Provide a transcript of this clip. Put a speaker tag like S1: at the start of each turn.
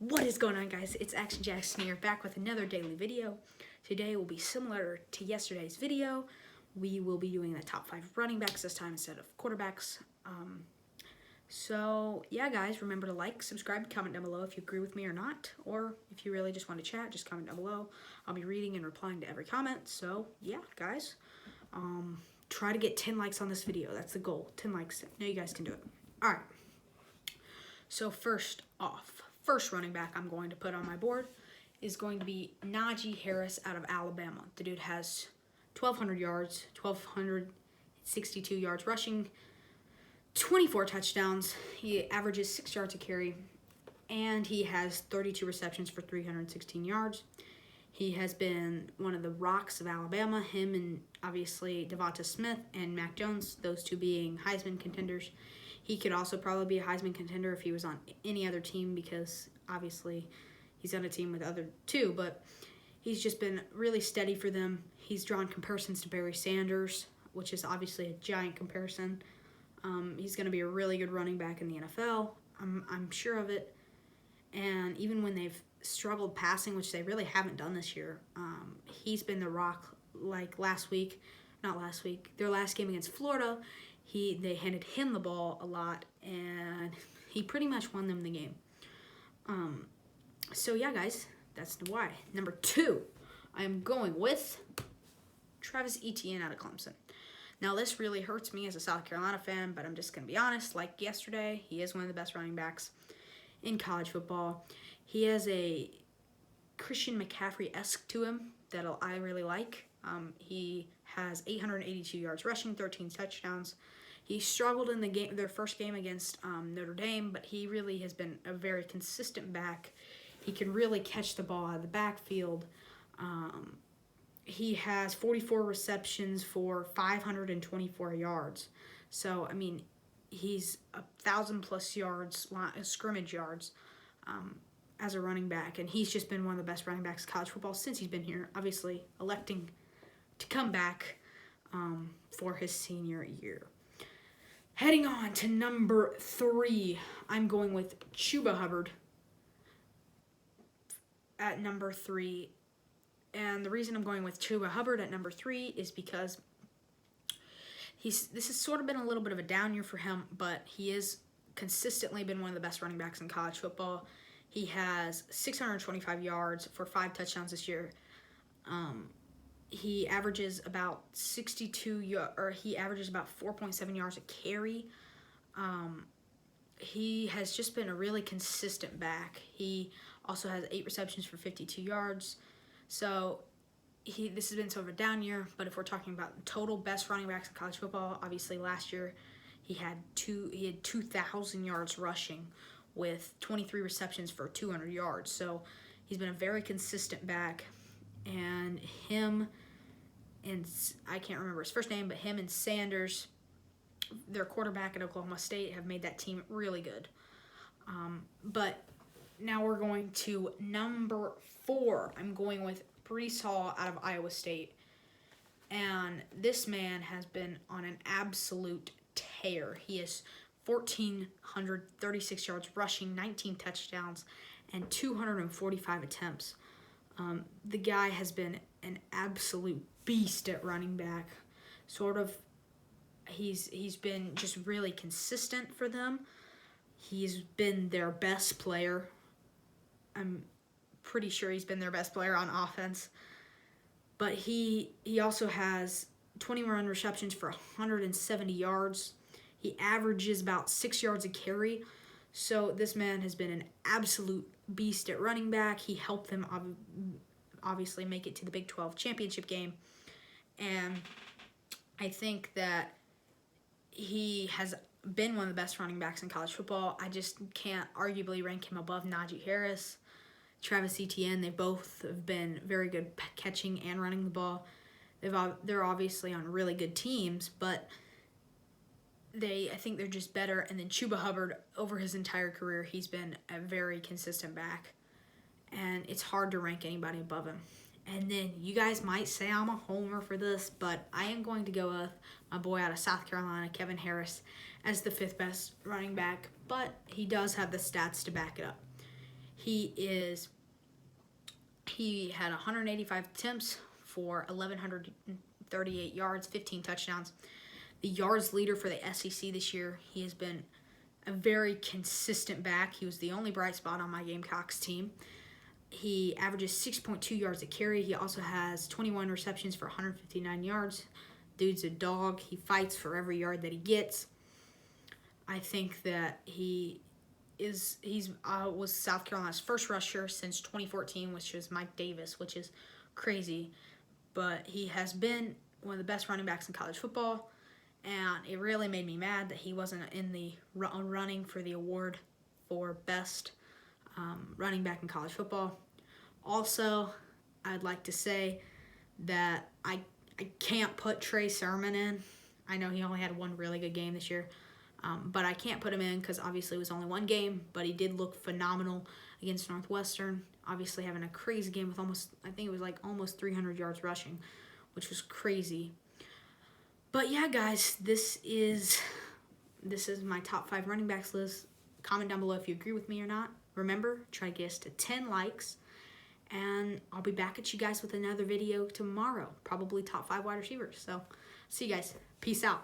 S1: What is going on, guys? It's Action Jackson here, back with another daily video. Today will be similar to yesterday's video. We will be doing the top 5 running backs this time instead of quarterbacks. So yeah, guys, remember to like, subscribe, comment down below if you agree with me or not, or if you really just want to chat, just comment down below. I'll be reading and replying to every comment. So yeah, guys, try to get 10 likes on this video. That's the goal. 10 likes. I know you guys can do it. All right. So first running back I'm going to put on my board is going to be Najee Harris out of Alabama. The dude has 1,200 yards, 1,262 yards rushing, 24 touchdowns. He averages 6 yards a carry, and he has 32 receptions for 316 yards. He has been one of the rocks of Alabama, him and obviously Devonta Smith and Mac Jones, those two being Heisman contenders. He could also probably be a Heisman contender if he was on any other team, because obviously he's on a team with other two, but he's just been really steady for them. He's drawn comparisons to Barry Sanders, which is obviously a giant comparison. He's going to be a really good running back in the NFL. I'm sure of it. And even when they've struggled passing, which they really haven't done this year, he's been the rock. Like their last game against Florida, they handed him the ball a lot, and he pretty much won them the game. So yeah, guys, that's why. Number 2, I am going with Travis Etienne out of Clemson. Now, this really hurts me as a South Carolina fan, but I'm just going to be honest. Like yesterday, he is one of the best running backs in college football. He has a Christian McCaffrey-esque to him that I really like. He has 882 yards rushing, 13 touchdowns. He struggled in their first game against Notre Dame, but he really has been a very consistent back. He can really catch the ball out of the backfield. He has 44 receptions for 524 yards. So, I mean, he's 1,000+ yards, scrimmage yards, as a running back. And he's just been one of the best running backs in college football since he's been here, obviously electing to come back for his senior year. Heading on to number 3, I'm going with Chuba Hubbard at number 3. And the reason I'm going with Chuba Hubbard at number 3 is because this has sort of been a little bit of a down year for him, but he has consistently been one of the best running backs in college football. He has 625 yards for 5 touchdowns this year. He averages about 4.7 yards a carry. He has just been a really consistent back. He also has 8 receptions for 52 yards. So this has been sort of a down year, but if we're talking about total best running backs in college football, obviously last year he had 2,000 yards rushing with 23 receptions for 200 yards. So he's been a very consistent back, and him and I can't remember his first name, but him and Sanders, their quarterback at Oklahoma State, have made that team really good. But now we're going to number 4. I'm going with Breece Hall out of Iowa State. And this man has been on an absolute tear. He has 1,436 yards rushing, 19 touchdowns, and 245 attempts. The guy has been an absolute beast at running back. He's been just really consistent for them. He's been their best player. I'm pretty sure he's been their best player on offense. But he also has 21 receptions for 170 yards. He averages about 6 yards a carry. So this man has been an absolute beast at running back. He helped them obviously make it to the Big 12 championship game. And I think that he has been one of the best running backs in college football. I just can't arguably rank him above Najee Harris, Travis Etienne. They both have been very good catching and running the ball. They're obviously on really good teams, but I think they're just better. And then Chuba Hubbard, over his entire career, he's been a very consistent back, and it's hard to rank anybody above him. And then you guys might say I'm a homer for this, but I am going to go with my boy out of South Carolina, Kevin Harris, as the 5th best running back, but he does have the stats to back it up. He had 185 attempts for 1,138 yards, 15 touchdowns. The yards leader for the SEC this year. He has been a very consistent back. He was the only bright spot on my Gamecocks team. He averages 6.2 yards a carry. He also has 21 receptions for 159 yards. Dude's a dog. He fights for every yard that he gets. I think that he was South Carolina's first rusher since 2014, which was Mike Davis, which is crazy. But he has been one of the best running backs in college football, and it really made me mad that he wasn't in the running for the award for best running back in college football. Also, I'd like to say that I can't put Trey Sermon in. I know he only had one really good game this year, but I can't put him in because obviously it was only one game, but he did look phenomenal against Northwestern. Obviously having a crazy game with almost 300 yards rushing, which was crazy. But yeah, guys, this is my top 5 running backs list. Comment down below if you agree with me or not. Remember, try to get us to 10 likes. And I'll be back at you guys with another video tomorrow. Probably top 5 wide receivers. So, see you guys. Peace out.